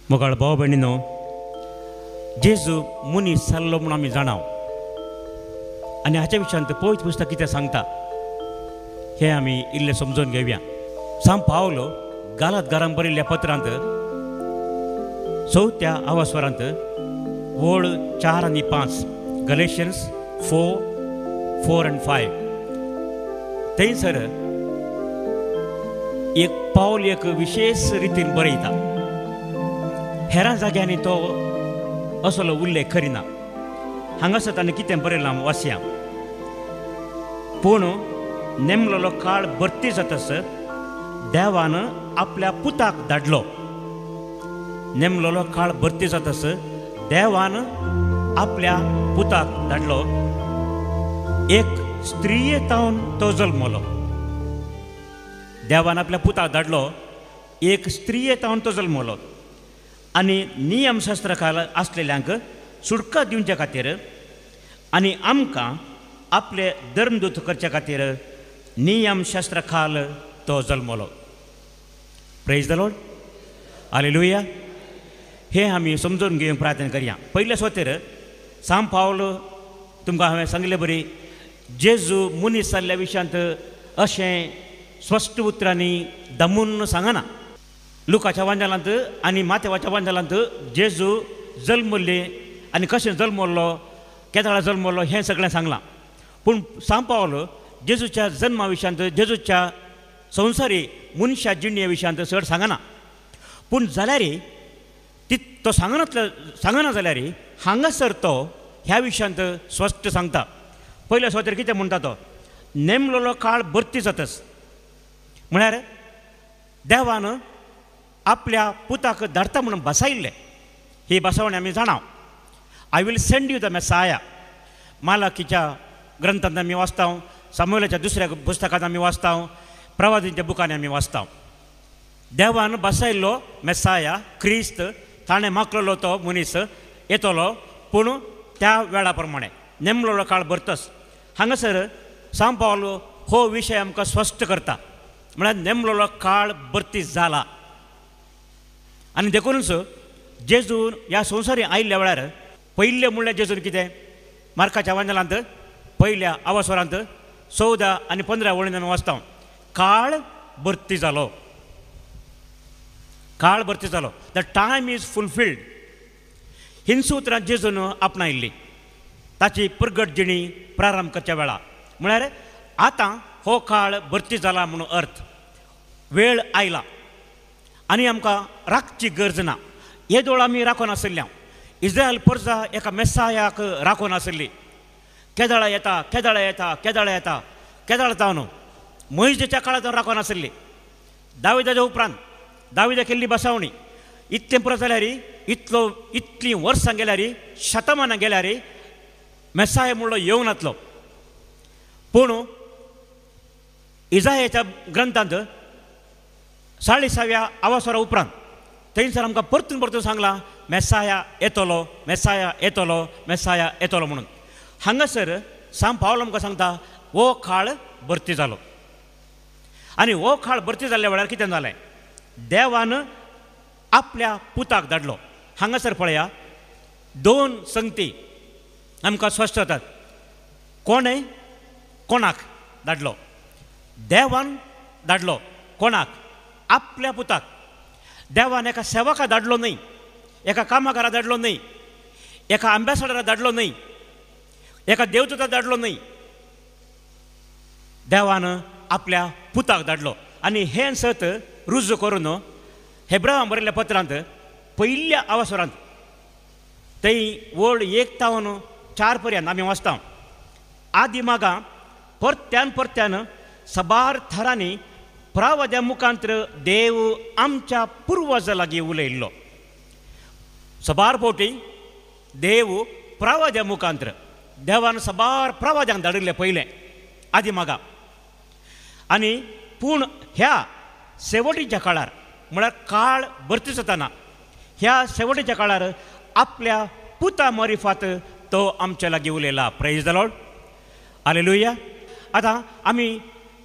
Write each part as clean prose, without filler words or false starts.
मोगाळ भाव भयणीनो, जेजू मनीस जाल्लो म्हणून आमी जाणाव आनी हाच्या विशयांत पवित्र पुस्तक कितें सांगता हें आमी इल्लें समजून घेवया. सांत पावलो गालातकारांक बरयल्ल्या पत्रांत 4थ्या आवास्वरांत वड 4 आनी 5 गलेशियन्स 4 and 5 थंयसर एक पावल एक विशेष रितीन बरयता. हेरां जाग्यांनी तो असलो उल्लेख करिना. हांगासर ताणें कितें बरयलां वाचया. पूण नेमलेलो काळ भरती जातस देवान आपल्या पुताक धाडलो. नेमलेलो काळ भरती जातस देवान आपल्या पुताक धाडलो. एक स्त्रियेतावन तो जल्मलो. देवान आपल्या पुताक धाडलो. एक स्त्रियेतावन तो जल्मलो आनी नियमशास्त्रकाल आसलेल्यांक सुटका दिवचे खातीर आनी आमकां आपले धर्मदूत करचे खातीर नियमशास्त्रकाल तो जल्मलो. Praise the Lord, hallelujah. हे आमी समजून घेवंक प्रार्थना करया. पयल्या सुवातेर सांत पावलो तुमकां हांवें सांगलें बरी जेजू मनीस जाल्ल्या विशयांत अशें स्पश्ट उतरांनी दमून सांगना. लुकाच्या वांजलांत आनी माथेवाच्या वांजलांत जेजू जल्मले आनी कशें जल्मलो केदाळा जल्मलो हें सगळें सांगलां. पूण सांत पावलो जेजूच्या जल्मा विशयांत जेजूच्या संवसारी मनशा जिणये विशयांत चड सांगना. पूण जाल्यार तो सांगना जाल्यार हांगासर तो ह्या विशयांत स्पश्ट सांगता. पयल्या सुवातेर कितें म्हणटा तो नेमलेलो काळ भरती जातस म्हळ्यार देवान आपल्या पुताक धाडटा म्हणून बसयल्लें. ही बसवणी आमी जाणाव. I will send you the messiah मालाकीच्या ग्रंथांत आमी वाचताव, सामुएलाच्या दुसऱ्या पुस्तकांत आमी वाचताव, प्रवादींच्या बुकांनी आमी वाचताव. देवान बसयल्लो मेसाया क्रिस्त ताणें मागलेलो तो मनीस येतलो पूण त्या वेळा प्रमाणे नेमलेलो काळ भरतस. हांगासर सांत पावलो हो विशय आमकां स्पश्ट करता. म्हळ्यार नेमलेलो काळ भरती जाला आनी देखूनच जेजून ह्या संवसारी आयिल्ल्या वेळार पयलें म्हणल्यार जेजून कितें मार्काच्या वांजलांत पयल्या आवास्वरांत 14 आनी 15 वळीन आमी वाचता काळ भरती जालो. काळ भरती जालो. The time is fulfilled. Hints उतरां जेजून आपणायिल्ली ताची प्रगट जिणी प्रारंभ करच्या वेळा. म्हळ्यार आतां हो काळ भरती जाला म्हणून अर्थ. वेळ आयला आनी आमकां राखची गरज ना. हे दोळ आमी राखून आसल्या इस्रायल प्रजा एका मेसायाक राखून आसली. केदाळा येता केदाळा येता केदाळा येता केदाळ जावन मोइजेच्या काळांत राखून आसली. दाविदाच्या उपरांत दाविदा केल्ली बसावणी इतलें पुरो जाल्यार इतलीं वर्सां गेल्यार शतमानां गेल्यार मेसाय म्हणलो येवन येतलो. पूण इजायाच्या ग्रंथांत 40व्या आवास्वरा उपरांत थंयसर आमकां परतून परतून सांगलां मेसाया येतलो मेसाया येतलो मेसाया येतलो म्हणून. हांगासर सांत पावलो आमकां सांगता हो काळ भरती जालो. आनी हो काळ भरती जाल्ल्या वेळार कितें जालें देवान आपल्या पुताक धाडलो. हांगासर पळया 2 संगती आमकां स्पश्ट जातात. कोणें कोणाक धाडलो. देवान धाडलो कोणाक आपल्या पुताक. देवान एका सेवकाक धाडलो न्हय, एका कामाकाराक धाडलो न्हय, एका अंबॅसडराक धाडलो न्हय, एका देवदूताक धाडलो न्हय. देवान आपल्या पुताक धाडलो. आनी हें सत रुजू करून हेब्रावांक बरयल्ल्या पत्रांत पयल्या आवास्वरांत थंय वड 1 तावन 4 पर्यंत आमी वाचता. आदी मागां परत्यान परत्यान सबार थरांनी प्रवाद्या मुखांतर देव आमच्या पुर्वजां लागीं उलयल्लो. सबार फावटी देव प्रवाद्या मुखांतर देवान सबार प्रवाद्यांक धाडिल्लें पयलें आदी मागां. आनी पूण ह्या शेवटीच्या काळार म्हळ्यार काळ भरती जाताना ह्या शेवटीच्या काळार आपल्या पुता मरिफात तो आमच्या लागीं उलयला. Praise the Lord, hallelujah. आतां आमी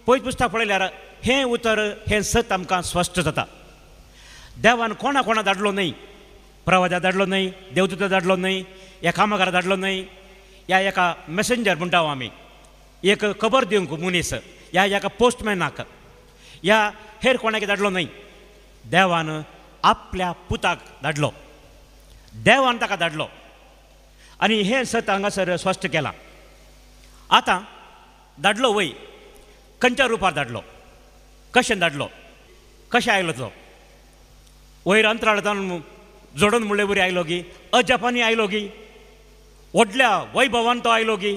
पयलीं पुस्तक पळयल्यार हें उतर हें सत आमकां स्पश्ट जाता. देवान कोणा कोणा धाडलो न्हय, प्रवादा धाडलो न्हय, देवदूता धाडलो न्हय, ह्या कामगारा धाडलो न्हय, ह्या एका मॅसेंजर म्हणटा आमी, एक खबर दिवंक मनीस, ह्या एका पोस्टमॅनाक, ह्या हेर कोणाक धाडलो न्हय. देवान आपल्या पुताक धाडलो, देवान ताका धाडलो आनी हें सत हांगासर स्पश्ट केलां. आतां धाडलो वय खंयच्या रुपार धाडलो, कशें धाडलो, कशें आयलो तो. वयर अंतराळांतल्यान जोडून म्हणले बरी आयलो गी, अजपानी आयलो गी, व्हडल्या वैभवान तो आयलो गी,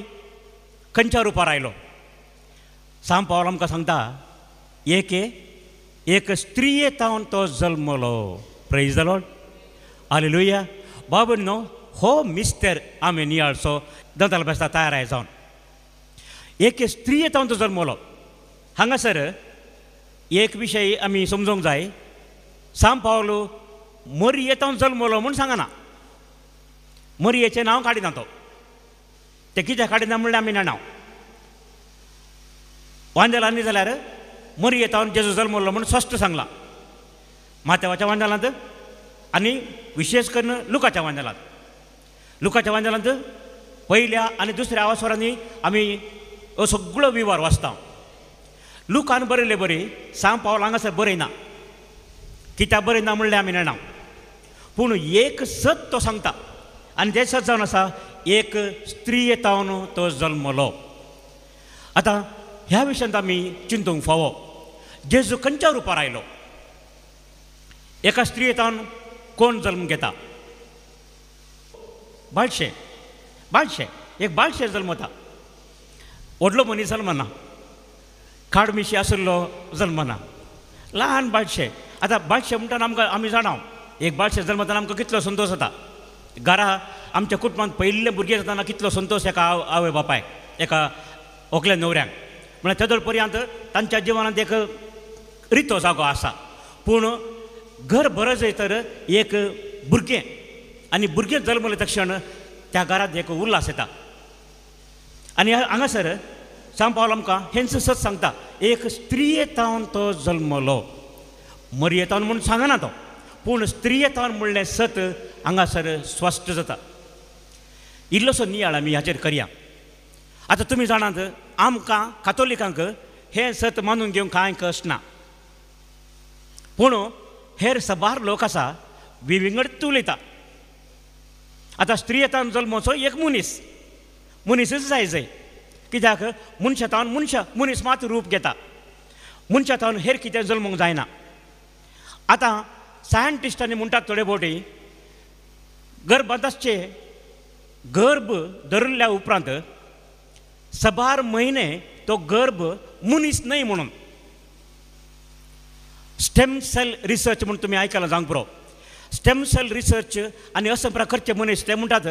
खंयच्या रुपार आयलो. सांत पावल आमकां सांगता एक स्त्रियेतावन तो जल्मलो. Praise the Lord, hallelujah. बाबूनो, हो मिस्टर आमी नियाळचो दंताल बेस्ता तयार आय जावन एक स्त्रियेतावन तो जल्मलो. हांगासर एक विशय आमी समजूंक जाय. सांत पावल मरियेतावन जल्मलो म्हूण सांगना, मरियेचें नांव काडिना तो. तें कित्याक काडिना म्हणल्यार आमी जाणाव. वांजेलांनी जाल्यार मरियेतावन जेजू जल्मलो म्हणून स्पश्ट सांगलां मातेवाच्या वांजेलांत आनी विशेश करून लुकाच्या वांजेलांत. लुकाच्या वांजेलांत पयल्या आनी दुसऱ्या आवास्वरांनी आमी हो सगळो विवार वाचता. लुकान बरयले बरी, सांत पावल हांगासर बरयना. कित्याक बरयना म्हणल्यार आमी जाणाव. पूण एक सत तो सांगता आनी तें सत जावन आसा एक स्त्रियेतावन तो जल्मलो. आतां ह्या विशयांत आमी चिंतूंक फावो. जेजू खंयच्या रुपार आयलो. एका स्त्रियेतावन कोण जल्म घेता? बाळशे, बाळशे, एक बाळशे जल्मता. व्हडलो मनीस जल्मना, खाडमिशी आशिल्लो जल्मना, ल्हान बाळशे. आतां बाळशे म्हणटाना आमकां आमी जाणाव एक बाळशे जल्मताना आमकां कितलो संतोश जाता. घरा आमच्या कुटुंबांत पयले भुरगे जाताना कितलो संतोश एका आवय बापायक, एका व्हंकल्या न्हवऱ्यांक. म्हळ्यार तेदोळ पर्यंत तांच्या जिवनांत एक रितो जागो आसा. पूण घर बरें जाय तर एक भुरगें, आनी भुरगें जल्मले तक्षण त्या घरांत एक उल्हास येता. आनी हांगासर सांत पावल आमकां हेंच सत सांगता एक स्त्रियेतावन तो जल्मलो. मरियेतावन म्हूण सांगना तो, पूण स्त्रियेतावन म्हणलें सत हांगासर स्पश्ट जाता. इल्लोसो नियाळ आमी हाचेर करया. आतां तुमी जाणात आमकां कातोलिकांक हें सत मानून घेवंक कांय कश्ट ना. पूण हेर सबार लोक आसा विविंगड उलयता. आतां स्त्रियेतावन जल्मोचो एक मनीसच जाय. कित्याक मनशातावन मनीस मात रूप घेता. मनशातावन हेर कितें जल्मूंक जायना. आतां सायंटिस्टांनी म्हणटात थोडे फावटी गर्भदासचे गर्भ धरिल्ल्या उपरांत सबार म्हयने तो गर्भ मनीस न्हय म्हणून. स्टेम सेल रिसर्च म्हणून तुमी आयकलां जावंक पुरो. स्टेम सेल रिसर्च आनी अशे प्रकारचे मनीस ते म्हणटात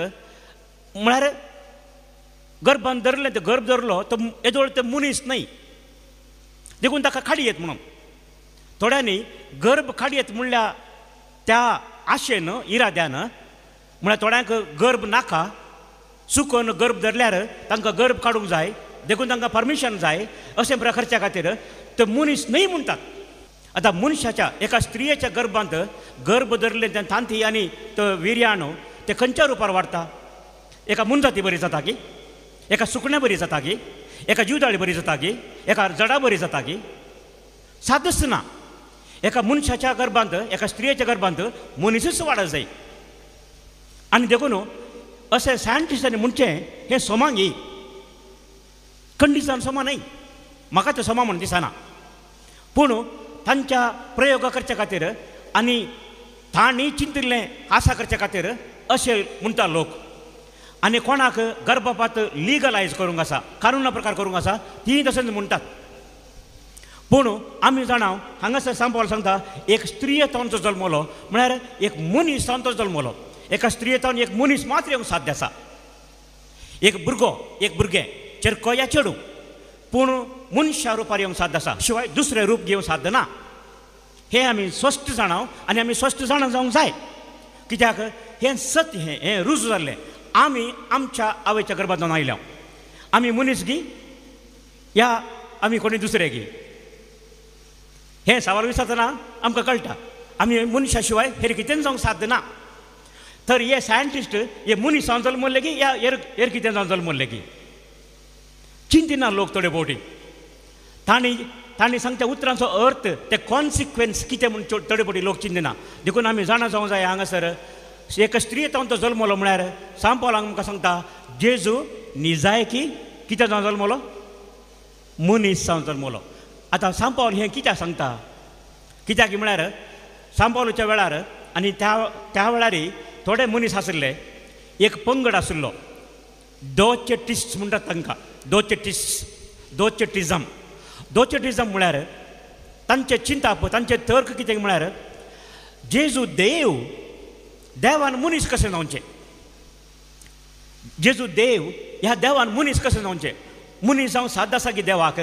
म्हळ्यार गर्भान धरलें तें गर्भ धरलो तो येदोळ ते मनीस न्हय, देखून ताका खाडयेत म्हणून. थोड्यांनी गर्भ खाडयेत म्हणल्या त्या आशेन इराद्यान, म्हळ्यार थोड्यांक गर्भ नाका, चुकोन गर्भ धरल्यार तांकां गर्भ काडूंक जाय, देखून तांकां परमिशन जाय, अशे प्रकारच्या खातीर ते मनीस न्हय म्हणटात. आतां मनशाच्या एका स्त्रियेच्या गर्भांत गर्भ धरलें तें तांती आनी तो विर्याणू ते खंयच्या रुपार वाडटा? एका मुनजाती बरी जाता की, एका सुकण्या बरी जाता की, एका जीवदाळी बरी जाता की, एका जडा बरी जाता की? सादच ना. एका मनशाच्या गर्भांत, एका स्त्रियेच्या गर्भांत मनीसच वाडत जाय. आनी देखून अशें सायंटिस्टांनी म्हणचें हें सोमांग येय, खंडीसान सोमा न्हय. म्हाका तें सोमा म्हण दिसना. पूण तांच्या प्रयोग करचे खातीर आनी तांणी चिंतिल्लें आसा करचे खातीर अशें म्हणटा लोक. आनी कोणाक गर्भपात लिगलायज करूंक आसा, कानुना प्रकार करूंक आसा, ती तशेंच म्हणटात. पूण आमी जाणाव हांगासर सांत पावल सांगता एक स्त्रियेतावन जो जल्मलो म्हळ्यार एक मनीसावन तो जल्मलो. एका स्त्रियेतावन एक मनीस मात्र येवंक साध्य आसा. एक भुरगें चेरको या चेडू, पूण मनशा रुपार येवंक साध्य आसा, शिवाय दुसरें रूप घेवंक साध्य ना. हें आमी स्पश्ट जाणाव आनी आमी स्पश्ट जाणा जावंक जाय. कित्याक हें सत्य, हें रुजू जाल्लें. आमी आमच्या आवयच्या गर्भांतल्यान आयल्या. आमी मनीस गी या आमी कोणी दुसरे गी, हें सवाल विचारतना आमकां कळटा आमी मनशा शिवाय हेर कितें जावंक साध्य ना. तर हे सायंटिस्ट हे मुनीस जावन जल्मले की या एर कितें जावन जल्मले की चिंतिना लोक थोडे बोटी तांणी सांगता उतरांचो अर्थ ते कॉन्सिक्वेन्स कितें म्हूण थोडे बोटी लोक चिंतिना देखून आमी जाणा जावंक जाय हांगासर एक स्त्री जावन तो जल्मलो म्हळ्यार सांत पावल आमकां सांगता जेजू निजायकी कितें जावन जल्मलो मुनीस जावन जल्मलो आतां सांत पावल हें कित्याक सांगता कित्याक म्हळ्यार सांत पावलाच्या वेळार आनी त्या वेळार थोडे मनीस आशिल्ले एक पंगड आशिल्लो दोचेटिस्ट म्हणटात तांकां दोचेटिजम म्हळ्यार तांचे चिंता तांचे तर्क कितें म्हळ्यार जेजू देवान मनीस कशें जावचें जेजू देव ह्या देवान मनीस कशें जावचें मनीस जावं साद आसा की देवाक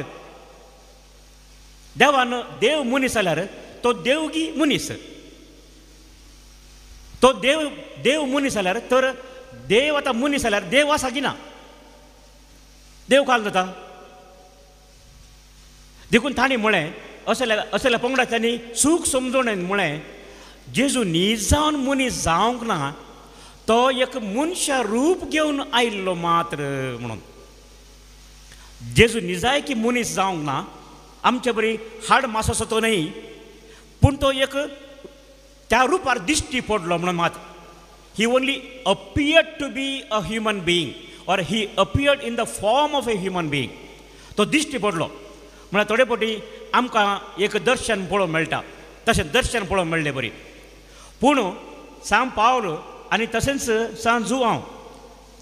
देवान देव मनीस जाल्यार तो देवगी मनीस तो देव मनीस जाल्यार तर देव आतां मनीस जाल्यार देव आसा की ना देव काल जाता देखून तांणी म्हळें असल्या पंगडाच्यांनी सूख समजोवन म्हळें जेजू न्हीज जावन मनीस जावंक ना तो एक मनशा रूप घेवन आयिल्लो मात्र म्हणून जेजू निजाय की मनीस जावंक ना आमचे बरी हाड मासो तो न्ही पूण तो एक त्या रुपार दिश्टी पडलो म्हणून मात he only appeared to be a human being or he appeared in the form of a human being तो दिश्टी पडलो म्हळ्यार थोडे फावटी आमकां एक दर्शन पळोवंक मेळटा तशें दर्शन पळोवंक मेळ्ळें बरी पूण सांत पावल आनी तशेंच सांत जुआंव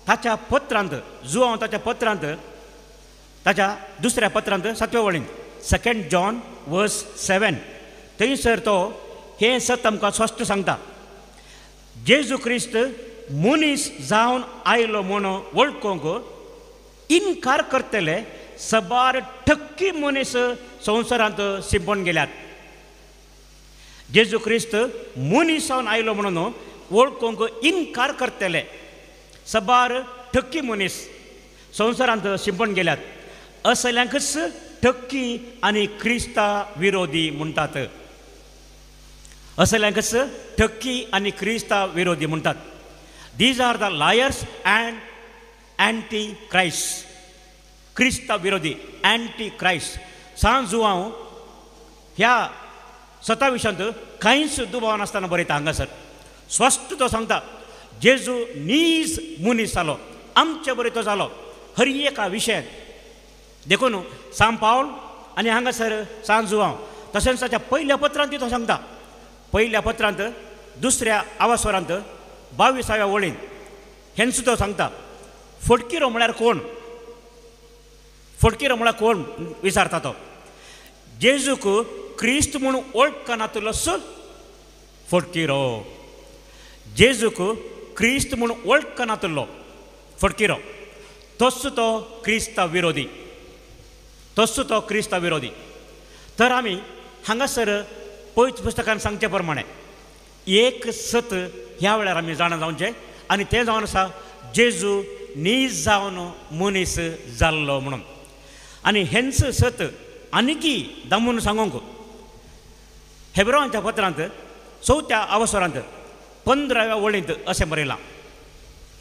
ताच्या पत्रांत ताच्या दुसऱ्या पत्रांत 7व्या वळींत 2 जॉन वर्स 7 थंयसर तो हें सत आमकां स्पश्ट सांगता जेजू क्रिस्त मनीस जावन आयलो म्हूण वळखूंक इन्कार करतले सबार ठक्की मनीस संवसारांत शिंपण गेल्यात जेजू क्रिस्त मनीस जावन आयलो म्हणून वळखूंक इन्कार करतले सबार ठक्की मनीस संवसारांत शिंपण गेल्यात असल्यांकच ठक्की आनी क्रिस्ता विरोधी म्हणटात असल्यांकच ठक्की आनी क्रिस्ता विरोधी म्हणटात these are the liars and antichrist क्रिस्ता विरोधी एंटी क्रायस्ट सांत जुआंव ह्या 27 कांयच दुबाव नासतना बरयता हांगासर स्पश्ट तो सांगता जेजू नीज मनीस जालो आमचे बरे तो जालो हर एका विशयान देखून सांत पावल आनी हांगासर सांत जुआंव तशेंच ताच्या पयल्या पत्रांत तो सांगता पयल्या पत्रांत दुसऱ्या आवास्वरांत 22व्या वळीन हेंच तो सांगता फटकिरो म्हळ्यार कोण फटकिरो म्हळ्यार कोण विचारता तो जेजूक क्रिस्त म्हूण वळखनातलोच फटकिरो जेजूक क्रिस्त म्हूण वळखनातलो फटकिरो तोच तो क्रिस्ता विरोधी तर आमी हांगासर पयच पुस्तकान सांगचे प्रमाणे एक सत ह्या वेळार आमी जाणा जावचें आनी तें जावन आसा जेजू नीज जावन मनीस जाल्लो म्हणून आनी हेंच सत आनीकी दामून सांगूंक हेब्रांच्या पत्रांत 4थ्या आवास्वरांत 15व्या वळींत अशें बरयलां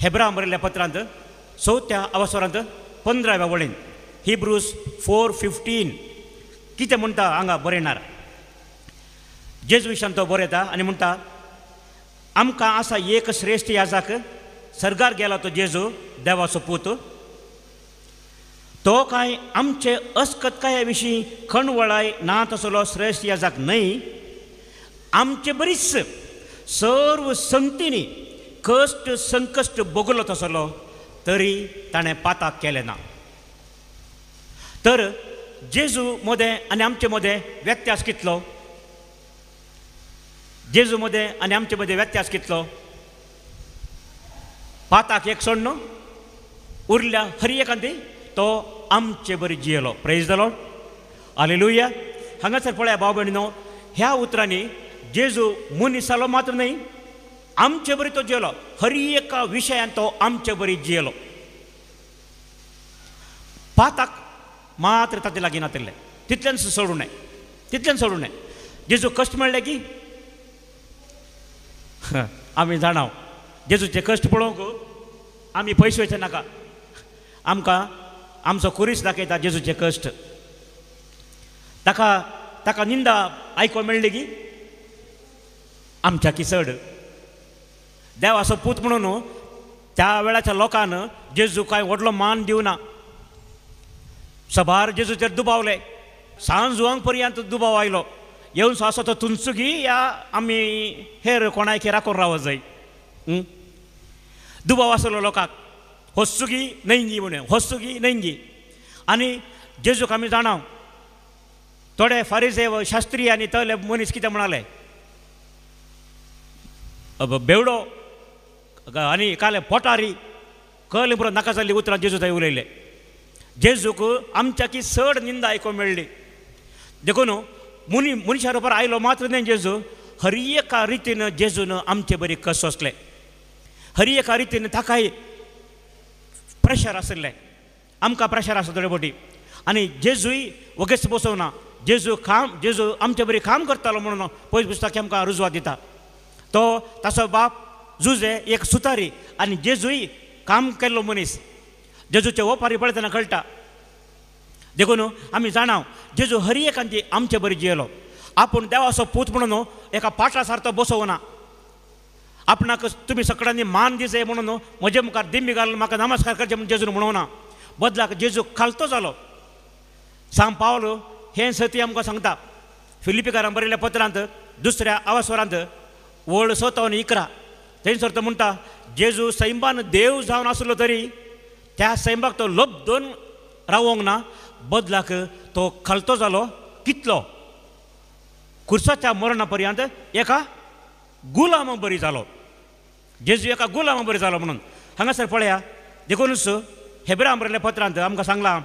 हेब्रां बरयल्ल्या पत्रांत 4थ्या आवास्वरांत 15व्या वळींत हिब्रूज 4:15 कितें म्हणटा हांगा बरयणार जेजू विशयान तो बरयता आनी म्हणटा आमकां आसा एक श्रेश्ठ याजक सर्गार गेला तो जेजू देवाचो पूत तो कांय आमचे अस्कतकाया विशीं खणवळाय ना तसलो श्रेश्ठ याजक न्हय आमचे बरीच सर्व संगतींनी कश्ट संकश्ट भोगलो तसलो तरी ताणें पाताक केलें ना तर जेजू मदें आनी आमचे मदें व्यत्यास कितलो जेजू मदें आनी आमचे मदें व्यत्यास कितलो पाताक एक सोडून उरल्या हर एकांती तो आमचे बरी जियेलो प्रेज द लॉर्ड हालेलुया हांगासर पळया भाव भयणीनो ह्या उतरांनी जेजू मनीस जालो मात्र न्हय आमचे बरी तो जियेलो हर एका विशयान तो आमचे बरी जियेलो पाताक मात्र ताचे लागीं नातिल्लें तितल्यान सोडूं नये जेजू कश्ट मेळ्ळे की आमी जाणाव जेजूचे कश्ट पळोवंक आमी पयस वयचे नाका. आमकां आमचो कुरीस दाखयता जेजूचे कश्ट. ताका ताका निंदा आयको मेळ्ळी की आमच्या किसड. देवाचो पूत म्हणून त्या वेळाच्या लोकांन जेजू कांय व्हडलो मान दिवना. सभार जेजूचेर दुबावले. सांजुवांक पर्यंत दुबाव आयलो. येवन असो तो तुंचुगी या आमी हेर कोणायक राखून रावत जाय. दुबाव आसलो लोकांक. होस्सुगी न्हयंगी म्हणून होस्सुगी न्हयंगी. आनी जेजूक आमी जाणाव थोडे फारिझेव शास्त्री आनी तले मनीस कितें म्हणाले, बेवडो आनी काले पोटारी कळ्ळें बरो नाका जाल्ली उतरां जेजू थंय उलयले. जेजूक आमच्या की चड निंदा आयको मेळ्ळी. देखून मनशा रुपार आयलो मात्र न्हय जेजू, हर एका रितीन जेजून आमचे बरी कस सोंसले. हर एका रितीन ताकाय प्रेशर आसलें. आमकां प्रेशर आसा थोडे फावटी. आनी जेजूय वगेच बसोवना. जेजू आमचे बरी काम करतालो म्हणून पयस पुस्तक आमकां रुजवात दिता. तो ताचो बाप जुजे एक सुतारी आनी जेजूय काम केल्लो मनीस. जेजूचे ओपारी पळयतना कळटा. देखून आमी जाणाव जेजू हर एकांची आमचे बरी जियेलो. आपूण देवाचो पूत म्हणून एका पाठा सारतो बसोवना. आपणाक तुमी सगळ्यांनी मान दिसे म्हणून म्हजे मुखार दिमी घालून म्हाका नमस्कार करचे म्हणून जेजून म्हणूना. बदलाक जेजू खालतो जालो. सांग पावलो हें सती आमकां सांगता. फिलिपिकारांक बरयल्ल्या पत्रांत 2 आवास्वरांत वळ 7 आनी 11 थंयसर तो म्हणटा जेजू सैमान देव जावन आसलो तरी त्या सैमाक तो लबदोन रावोंक ना. बदलाक तो खालतो जालो. कितलो? कुर्साच्या मरणा पर्यंत एका गुलाम बरी जालो. जेजू एका गुलाम बरी जालो म्हणून हांगासर पळया. देखूनच हेब्रांक बरयल्ल्या पत्रांत आमकां सांगलां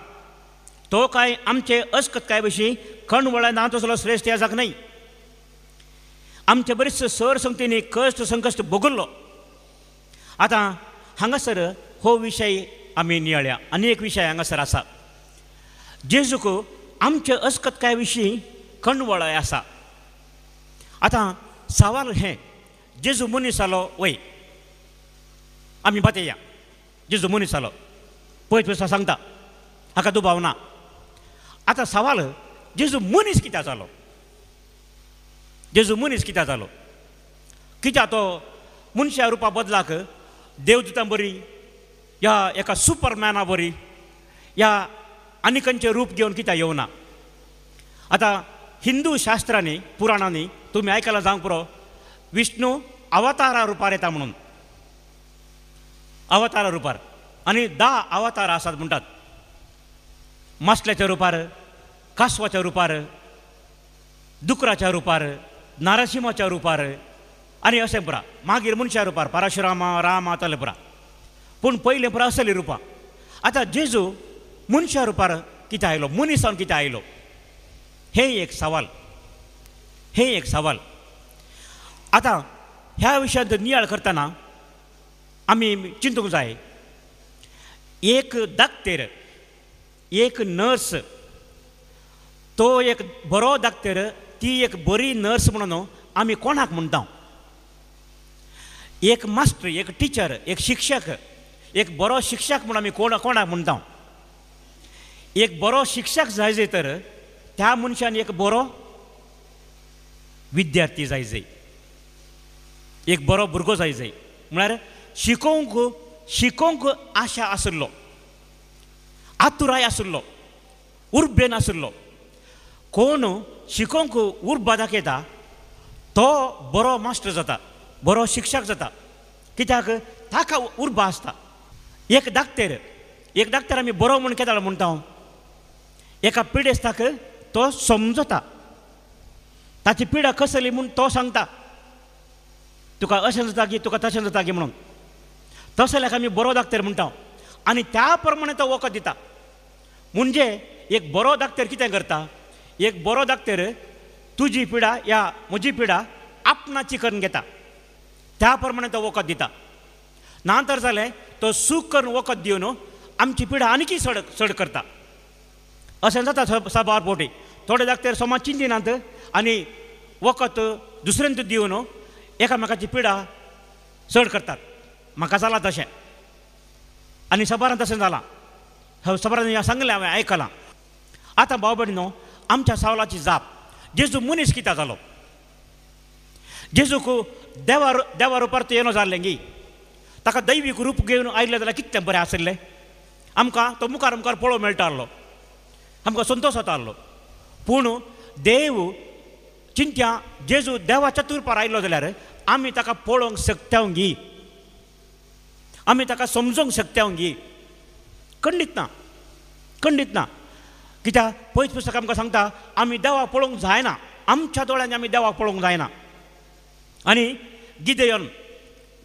तो काय आमचे अस्कतकाय भशेन खणवळ्या ना तसलो श्रेश्ठ याजाक न्हय. आमचे बरेच सर संगतींनी कश्ट संकश्ट भोगल्लो. आतां हांगासर हो विशय आमी नियाळया. आनी एक विशय हांगासर आसा. जेजूक आमचे अस्कतकाय विशीं खणवळय आसा. आतां सवाल हें जेजू मनीस जालो वय आमी बातेया. जेजू मनीस जालो पयस पयस सांगता हाका दुबाव ना. आतां सवाल जेजू मनीस कित्याक जालो? जेजू मनीस कित्याक जालो? कित्याक तो मनशा रुपा बदलाक देवदूतां बरी या एका सुपरमॅना बरी या आनी खंयचें रूप घेवन कित्याक येवना? आतां हिंदू शास्त्रांनी पुराणांनी तुमी आयकलां जावंक पुरो विष्णू अवतारा रुपार येता म्हणून. अवतारा रुपार आनी 10 अवतार आसात म्हणटात. मासल्याच्या रुपार, कासवाच्या रुपार, दुकराच्या रुपार, नारसिंहाच्या रुपार आनी अशें पुरा. मागीर मनशा रुपार परशुरामा रामा तले पुरा. पूण पयलें पुरा असली रुपां. आतां जेजू मनशा रुपार कित्याक आयलो? मनीस जावन कित्याक आयलो? हें एक सवाल. हें एक सवाल. आतां ह्या विशयांत नियाळ करतना आमी चिंतूंक जाय. एक दाक्तेर, एक नर्स, तो एक बरो दाक्तेर, ती एक बरी नर्स म्हणून आमी कोणाक म्हणटा? एक मास्टर, एक टिचर, एक शिक्षक, एक बरो शिक्षक म्हणून आमी कोणाक म्हणटा? एक बरो शिक्षक जाय तर त्या मनशान एक बरो विद्यार्थी जाय. एक बरो भुरगो जाय. म्हळ्यार शिकोवंक आशा आसलो, आतुराय आसलो, उर्बेन आसलो. कोण शिकोवंक उर्बा दाखयता तो बरो मास्टर जाता, बरो शिक्षक जाता. कित्याक ताका उर्बा आसता. एक दाक्तेर आमी बरो म्हूण केदाळ म्हणटा. एका पिडेस्ताक तो समजता. ताची पिडा कसली म्हूण तो सांगता. तुका अशें जाता की तुका तशें जाता की म्हणून. तसल्याक आमी बरो दाक्तेर म्हणटा. आनी त्या प्रमाणे तो वखद दिता. म्हणजे एक बरो दाक्तेर कितें करता? एक बरो दाक्तेर तुजी पिडा या म्हजी पिडा आपणाची करून घेता. त्या प्रमाणे तो वखद दिता. नांतर जालें तो सूख करून वखद दिवन आमची पिडा आनीकी चड करता. अशें जाता सबार पोटी. थोडे दाक्तेर समाज चिंतिनात आनी वखद दुसऱ्यांक दिवन एकामेकाची पिडा चड करतात. म्हाका जाला तशें आनी सबारान तशें जालां सबारान सांगलें हांवें आयकलां. आतां भाव भयणीनो, आमच्या सावलाची जाप जेजू मनीस कित्याक जालो? जेजूक देवा रुपार तो येनो जाल्लें गी, ताका दैवीक रूप घेवन आयलें जाल्यार कितें बरें आसलें? आमकां तो मुखार मुखार पळोवंक मेळटालो, आमकां संतोश जातालो. पूण देव चिंत्या जेजू देवाच्या रुपार आयलो जाल्यार आमी ताका पळोवंक शकता गी, आमी ताका समजूंक शकता गी? खंडीत ना, खंडीत ना. कित्याक पयस पुस्तक आमकां सांगता आमी देवाक पळोवंक जायना, आमच्या दोळ्यांनी आमी देवाक पळोवंक जायना. आनी गिदेयोन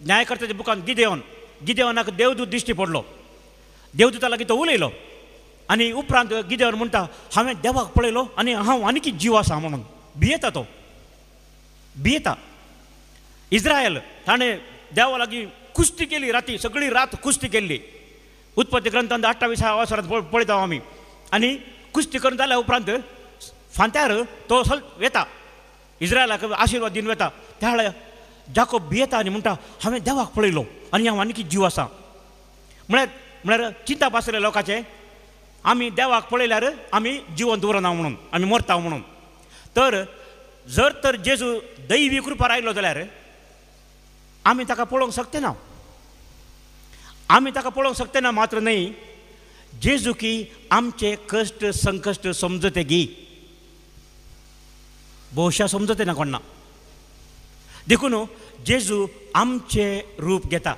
न्यायकर्त्याच्या बुकान गिदेयोनाक देवदूत दिश्टी पडलो. देवदूता लागीं तो उलयलो आनी उपरांत गिदेयोन म्हणटा हांवें देवाक पळयलो आनी हांव आनीक जीव आसा म्हणून. भियेता तो, भियेता. इस्रायल ताणें देवा लागीं कुस्ती केली, राती सगळी रात कुस्ती केल्ली. उत्पत्ती ग्रंथांत 28व्या वासरांत पळयता आमी. आनी कुस्ती करून जाल्या उपरांत फांत्यार तो वेता, इस्रायलाक आशिर्वाद दिवन वेता. त्या वेळार जाकोब भियेता आनी म्हणटा हांवें देवाक पळयलो आनी हांव आनीक जीव आसा. म्हळ्यार चिंता आसलें लोकांचें, आमी देवाक पळयल्यार आमी जिवंत उरना म्हणून, आमी मरता म्हणून. तर जर तर जेजू दैवीक रुपार आयलो जाल्यार आमी ताका पळोवंक शकते ना, आमी ताका पळोवंक शकते ना. मात्र न्ही, जेजू की आमचे कश्ट संकश्ट समजते गी, बहुशा समजते ना कोणा. देखून जेजू आमचे रूप घेता,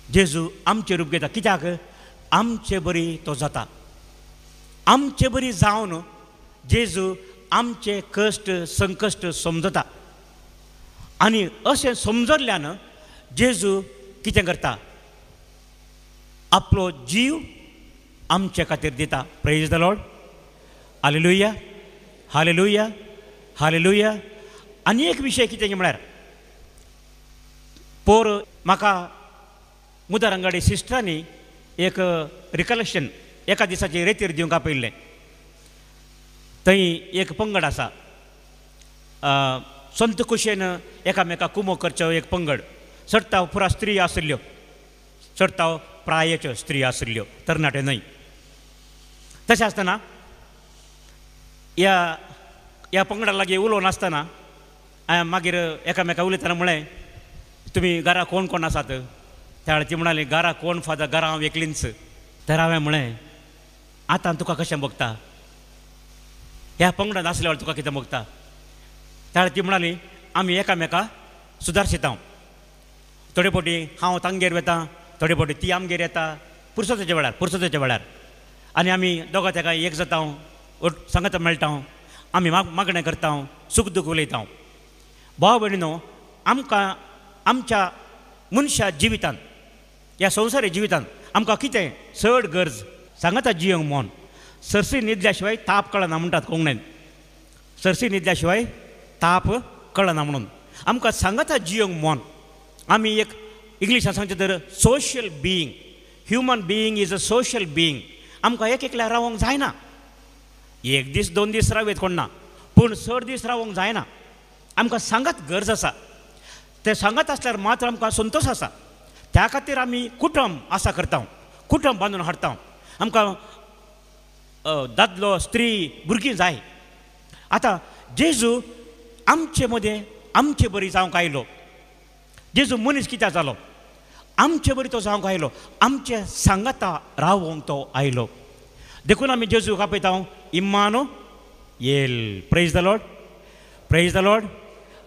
जेजू आमचे रूप घेता. कित्याक? आमचे बरी तो जाता. आमचे बरी जावन जेजू आमचे कश्ट संकश्ट समजता. आनी अशें समजल्ल्यान जेजू कितें करता? आपलो जीव आमचे खातीर दिता. Praise the Lord, hallelujah, hallelujah, hallelujah. आनी एक विशय कितें म्हळ्यार पोर म्हाका मुदारंगाडी सिस्टरांनी एक रिकलेक्शन एका दिसाची रेतीर दिवंक आपयल्लें. थंय एक पंगड आसा, संत कुशेन एकामेकाक कुमो करच्यो एक पंगड. चडटाव पुरा स्त्री आशिल्ल्यो, चडटाव प्रायेच्यो स्त्री आशिल्ल्यो, तरणाटे न्हय. तशें आसतना ह्या पंगडा लागीं उलोवन आसतना हांवें मागीर एकामेका उलयतना म्हळें तुमी घरा कोण कोण आसात? त्या वेळार ती म्हणाली घरा कोण फादर, घरा हांव एकलींच. तर हांवें म्हळें आतां तुका कशें बगता? ह्या पंगडांत आसल्या वेळार तुका कितें बगता? त्या वेळार ती म्हणाली आमी एकामेका सुदारशिता. थोडे फावटी हांव तांगेर वेता, थोडे फावटी ती आमगेर येता, पुरसतेच्या वेळार. आनी आमी दोगां तेका एक जाता, सांगता मेळटा, आमी मागणें करता, सूख दूख उलयता. भाव भयणीनो, आमकां आमच्या मनशा जिवितांत, ह्या संवसारी जिवितांत आमकां कितें चड गरज? सांगता जियोंक म्हूण. सरसी न्हिदल्या शिवाय ताप कळना म्हणटात कोंकणीन. सरसी न्हिदल्या शिवाय ताप कळना म्हणून आमकां सांगता जियोंक म्हूण. आमी एक इंग्लिशान सांगता तर social being, human being is a social being. आमकां एकल्यार रावंक जायना. एक दीस दोन दीस रावयत कोण ना, पूण चड दीस रावंक जायना. आमकां सांगात गरज आसा. ते सांगत आसल्यार मात्र आमकां संतोश आसा. त्या खातीर आमी कुटुंब आसा करता, कुटुंब बांदून हाडटा. आमकां दादलो स्त्री भुरगीं जाय. आतां जेजू आमचे मदें आमचे बरी जावंक आयलो. जेजू मनीस कित्याक जालो? आमचे बरी तो जावंक आयलो, आमचे सांगाता रावोंक तो आयलो. देखून आमी जेजूक आपयता इम्मानो येल. Praise the Lord, praise the Lord,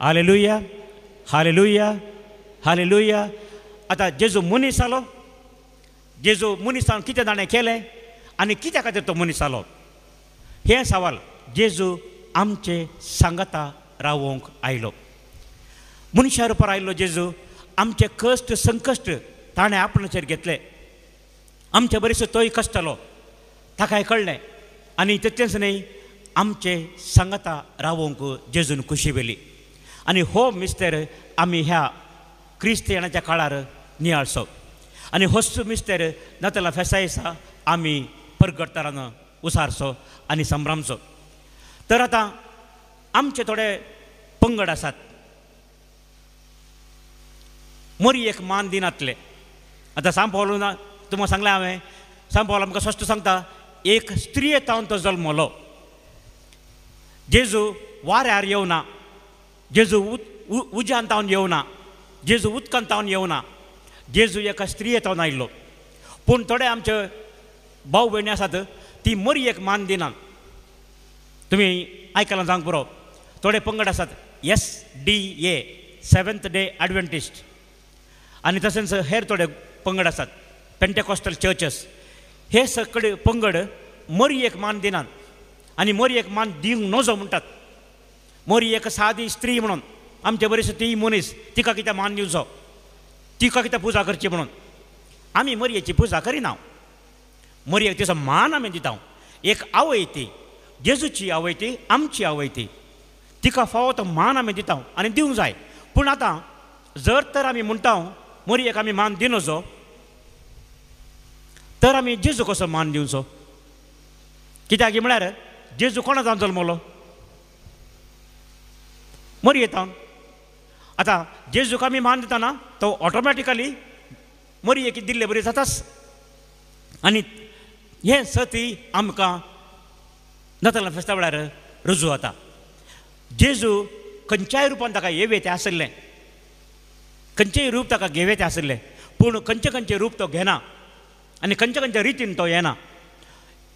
hallelujah, hallelujah, hallelujah. आतां जेजू मनीस जालो. जेजू मनीसान कितें ताणें केलें आनी कित्या खातीर तो मनीस जालो? हे सवाल. जेजू आमचे सांगाता रावोंक आयलो. मनशा रुपार आयलो जेजू. आमचे कश्ट संकश्ट ताणें आपणाचेर घेतले. आमचे बरेचसो तोय कश्टलो, ताकाय कळ्ळें. आनी तितलेंच न्ही, आमचे सांगाता रावोंक जेजून खुशी वेली. आनी हो मिस्तेर आमी ह्या क्रिस्त येणाच्या काळार नियाळचो. आनी होच मिस्तेर नाताला फेस्ता दिसा आमी परगट तरान उसारचो आनी संभ्रामचो. तर आतां आमचे थोडे पंगड आसात. मोरी एक मान दिनातले आतां सांग पावलो ना तुमकां सांगलें हांवें सांग पावलो आमकां स्पश्ट सांगता एक स्त्रियेंतावन तो जल्मलो जेजू वाऱ्यार येवना जेजू उज्यांत तावन येवना जेजू उदकांत तावन येवना जेजू एका स्त्रियेंतावन आयिल्लो पूण थोडे आमचे भाव भयणी आसात ती मोरी एक मान दिनात तुमी आयकलां जावंक पुरो थोडे पंगड आसात SDA सेवेंथ डे ॲडव्हेंटिस्ट आनी तशेंच हेर थोडे पंगड आसात पेंटेकॉस्टल चर्चेस हे सगळे पंगड मोरी एक मान दिनात आनी मोरी एक मान दिवंक नजो म्हणटात मोरी एक सादी स्त्री म्हणून आमचे बरेचशे ती मनीस तिका कितें मान दिवचो तिका कितें पुजा करची म्हणून आमी मोरयेची पुजा करिना मोरयेक तिचो मान आमी दिता एक आवय ती जेजूची आवय ती आमची आवय ती तिका फावो तो मान आमी दिता आनी दिवंक जाय पूण आतां जर तर आमी म्हणटा मोरयेक आमी मान दिनजो तर आमी जेजू कसो मान दिवचो कित्याक म्हळ्यार जेजू कोणा जावन जल्मलो मोरयेतावन आतां जेजूक आमी मान दितना तो ऑटोमॅटिकली मोरयेक दिल्ले बरी जाताच आनी हें सती आमकां नतला फेस्ता वेळार रुजू जाता जेजू खंयच्याय रुपान ताका येवेतें आसलें खंयचेय रूप ताका घेवेतें आसलें पूण खंयचें रूप तो घेना आनी खंयच्या रितीन तो येना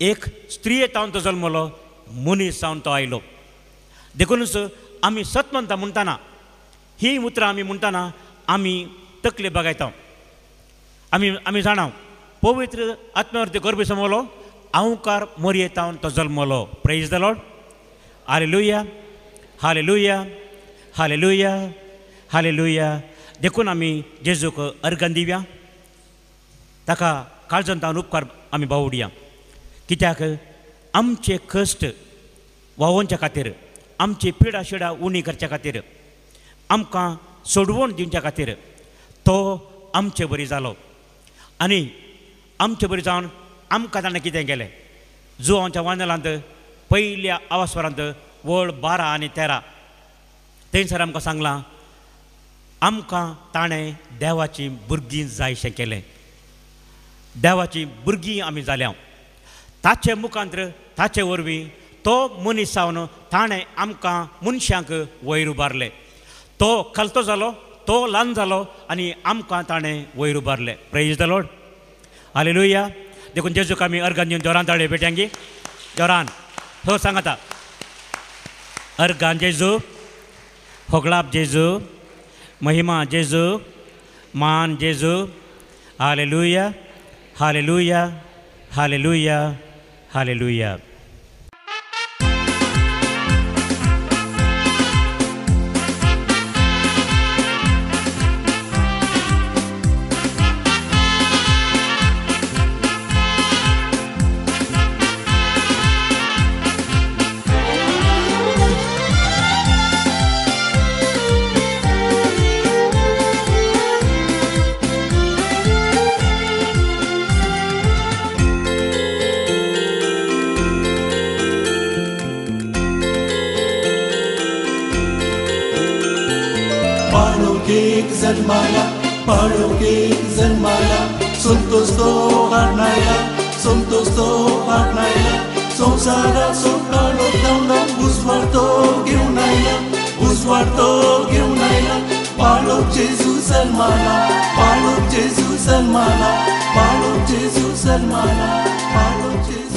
एक स्त्रियेतावन तो जल्मलो मनीस जावन तो आयलो देखूनच आमी सतमंत म्हणटाना ही उतरां आमी म्हणटाना आमी तकले बगयता आमी जाणा पवित्र आत्म्यावरती गर्भी समोलो अवकार मोरयेतावन तो जल्मलो praise the Lord hallelujah hallelujah hallelujah hallelujah देखून आमी जेजूक अर्घन दिवया ताका काळजांतावन उपकार आमी बावडया कित्याक आमचे कश्ट वावोवच्या खातीर आमची पिडा शिडा उणी करच्या खातीर आमकां सोडवण दिवच्या खातीर तो आमचे बरी जालो आनी आमचे बरी जावन आमकां ताणें कितें केलें जो आमच्या वानलांत पयल्या आवास्वरांत वळ 12 आनी 13 थंयसर आमकां सांगलां आमकां ताणें देवाची भुरगीं जायशें केलें देवाची भुरगीं आमी जाल्या ताचे मुखांत्र ताचे वरवीं तो मनीस जावन ताणें आमकां मनशांक वयर उबारले तो खालतो जालो तो ल्हान जालो आनी आमकां ताणें वयर उबारले प्रेज द लॉर्ड हालेलुया देखून जेजूक आमी अर्घान दिवन जोरान ताळयो बेट्यांगी जोरान हो सांगाता अर्घान जेजू होगळाप जेजू महिमा जेजू मान जेजू hallelujah hallelujah hallelujah hallelujah Parloquek zermala, Santos to harnaila, Santos to harnaila, Sonsara sokalo tauna, Uswarto geunaila, Parlok Jesus zermala, Parlok Jesus zermala, Parlok Jesus zermala, Parlok Jesus.